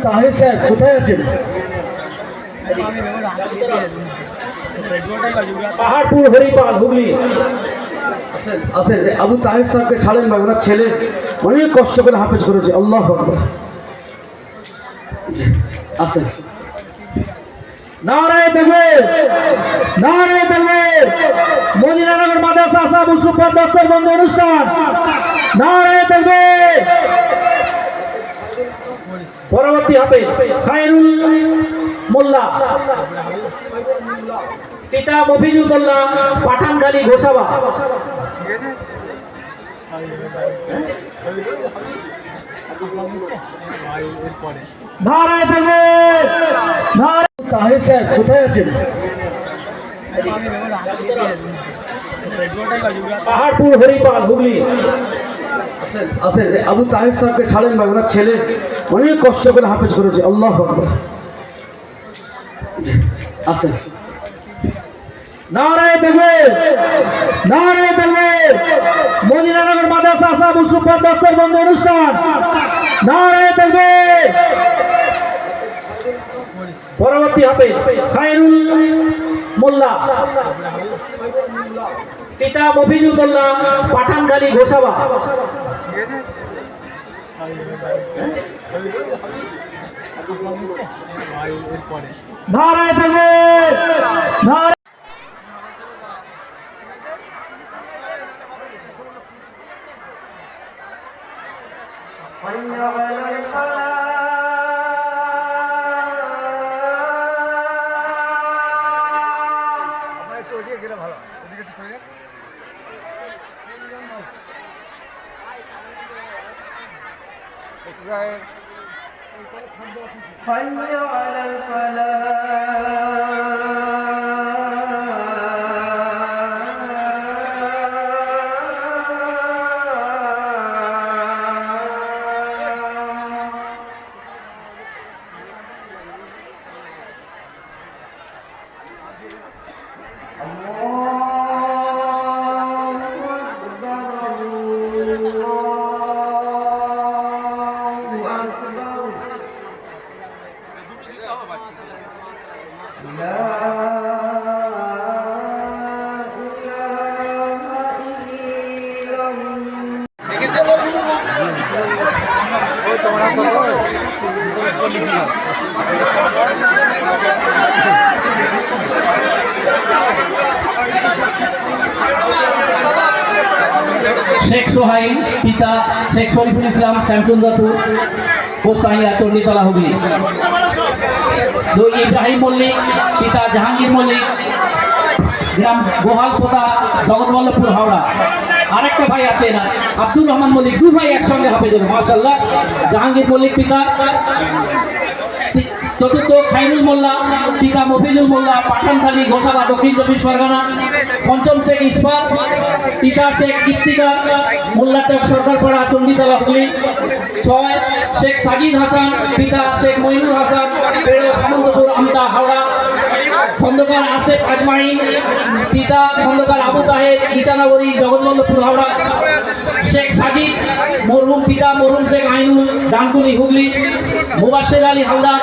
তাহের সাহেব কোথায় আছেন? পাহাড়পুর হরিপাল হুগলি। আসেন আসেন, আবু তাহের সাহেবকে ছাড়েন ভাই, ওনার ছেলে অনেক কষ্ট করে হাফেজ করেছে। আল্লাহু আকবার। আসেন। নারায়ে তাকবীর, নারায়ে তাকবীর। মদিনানগর মাদ্রাসা আসাবুল সুফাত দস্তর বন্ধ অনুষ্ঠান। নারায়ে তাকবীর। পরবর্তী হবে খায়রুল মোল্লা, পিতা মফিজুল মোল্লা, পাঠানখালী ঘোষাবা। নারায়ে তাকবীর, নারায়ে। তাহের সাহেব কোথায় আছেন? পাহাড়পুর হরিপাল হুগলি। আসেন আসেন, আবু তাহের সাহেবকে ছাড়েন ভাই, ওনার ছেলে অনেক কষ্ট করে হাফেজ করেছে। আল্লাহু আকবার। আসেন। নারায়ে তাকবীর, নারায়ে তাকবীর। মদিনানগর মাদ্রাসা আসাবুল সুফাত দস্তর বন্ধ অনুষ্ঠান। নারায়ে তাকবীর। পরবর্তী হবে খায়রুল মোল্লা, পিতা মফিজুল মোল্লা, পাঠানখালী ঘোষাবা। নারায়ে তাকবীর, নারায়ে। حي على শেখ সোহাইল, পিতা শেখ শরীফুল ইসলাম, শ্যামসুন্দরপুর, পোস্টাইয়া, চণ্ডীতলা, হুগলি। দুই ইব্রাহিম মল্লিক, পিতা জাহাঙ্গীর মল্লিক, গ্রাম গোহালপোতা, জগৎবল্লভপুর, হাওড়া। আরেকটা ভাই আছে না, আব্দুর রহমান মল্লিক। দু ভাই একসঙ্গে হাফেজ হলো, মাশাআল্লাহ। জাহাঙ্গীর মল্লিক পিতা। চতুর্থ খায়রুল মোল্লা, পিতা মফিজুল মোল্লা, পাঠানখালী ঘোষাবা, দক্ষিণ চব্বিশ পরগনা। পঞ্চম শেখ ইসফাত, পিতা শেখ ইফতিকার, মোল্লাচক, সরকারপাড়া, চণ্ডীতলা, হুগলি। ছয় শেখ সাজিদ হাসান, পিতা শেখ মইনুল হাসান, পেড়ো, সামন্তপুর, আমতা, হাওড়া। খন্দকার আসেফ আজমাইন, পিতা খন্দকার আবু তাহের, ইটানগরী, জগৎবল্লভপুর, হাওড়া। শেখ সাজিদ মরহুম, পিতা মরহুম শেখ আইনুল, ডানকুনি, হুগলি। মুবাশশির আলী হালদার,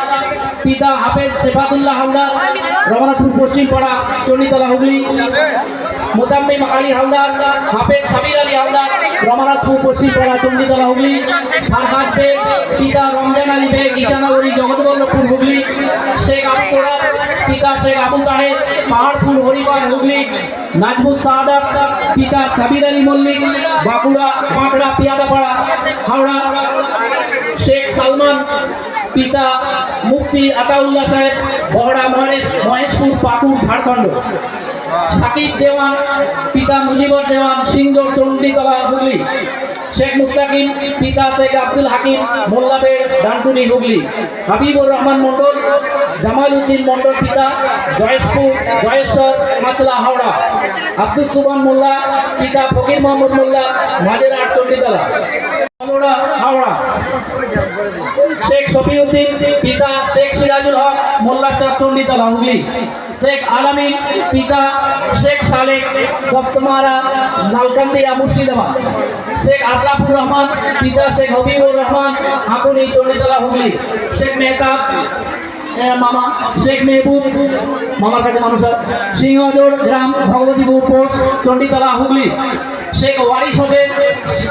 পিতা হাফেজ সেফাতুল্লাহ হালদার, রঘুনাথপুর, পশ্চিম পাড়া, চণ্ডীতলা, হুগলি। মোতাম্মিম আলী হালদার, হাফেজ সাবির আলী হালদার, রঘুনাথপুর, পশ্চিম পাড়া, চণ্ডীতলা, হুগলি। ফারহাদ বেগ, পিতা রমজান আলী বেগ, ইটানগরী, জগৎবল্লভপুর, হুগলি। শেখ আব্দুরা, পিতা শেখ আবু তাহের, পাহাড়পুর হরিপাল, হুগলি। নাজমুস সাদাত, পিতা সাবির আলী মল্লিক, বাঁকুড়া, বাঁকড়া, পিয়াদাপাড়া, হাওড়া। শেখ সালমান, পিতা মুফতি আতাউল্লাহ সাহেব, বহড়া, মহেশপুর, পাকুড়, ঝাড়খণ্ড। সাকিব দেওয়ান, পিতা মুজিবুর দেওয়ান, সিংজোর, চণ্ডীতলা, হুগলি। শেখ মুস্তাকিম, পিতা শেখ আব্দুল হাকিম, মোল্লাবেড়, ডানকুনি, হুগলি। হাবিবুর রহমান মণ্ডল, জামাল উদ্দিন মণ্ডল, পিতা জয়েশপুর, জয়েশ্বর, মাছলা, হাওড়া। আব্দুল সুবহান মোল্লা, পিতা ফকির মোহাম্মদ মোল্লা, মাঝেরহাট, চণ্ডীতলা, হাওড়া। শেখ শফিউদ্দিন, পিতা শেখ সিরাজুল হক, মোল্লাচক চণ্ডীতলা হুগলি। শেখ আলামিন পিতা শেখ সালেক দস্তমারা লালকান্দিয়া মুর্শিদাবাদ। শেখ আশরাফুর রহমান পিতা শেখ হবিবুর রহমান আকুনি চণ্ডীতলা হুগলি। শেখ মেহতাব মামা শেখ মেহবুব মামার কাছে মানুষ সিংহজোড় গ্রাম ভগবতীপুর পোস্ট চণ্ডীতলা হুগলি। শেখ ওয়ারিস হোসেন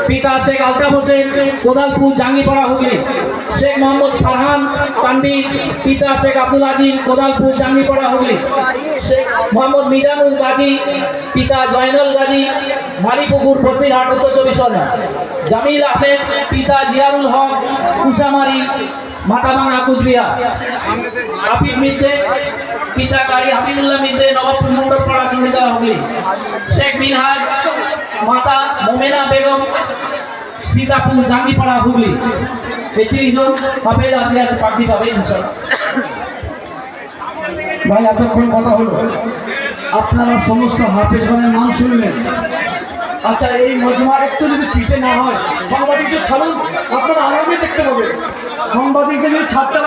পিতা শেখ আলতাফ হোসেন কোদালপুর জাঙ্গিপাড়া হুগলি। শেখ মোহাম্মদ ফারহান তানভি পিতা শেখ আব্দুল আজিম কোদালপুর জাঙ্গিপাড়া হুগলি। শেখ মোহাম্মদ মিজানুল গাজী পিতা জয়নাল গাজী মালিপুকুর বসিরহাট উত্তর চব্বিশ পরগনা। জামিল আহমেদ পিতা জিয়ারুল হক কুশামারি মাথাভাঙা কুচবিহার। আফিফ মিদ্দে পিতা কারি হাবিবুল্লাহ মিদ্দে নবাবপুর মন্ডলপাড়া চণ্ডীতলা হুগলি। শেখ মিনহাজ মাতা মোমেনা বেগম সীতাপুর জাঙ্গিপাড়া হুগলি। এই 30 জন হাফেজ আতিয়ার প্রার্থী পাবে ইনশাআল্লাহ। ভাই এতক্ষণ কথা হলো, আপনারা সমস্ত হাফেজগণের নাম শুনলেন। আচ্ছা, এই মজমা একটু যদি পিছিয়ে না হয়, সাংবাদিকদের ছাড়ুন, আপনারা আরামে দেখতে পাবেন। সাংবাদিকদের যদি ছাড়তে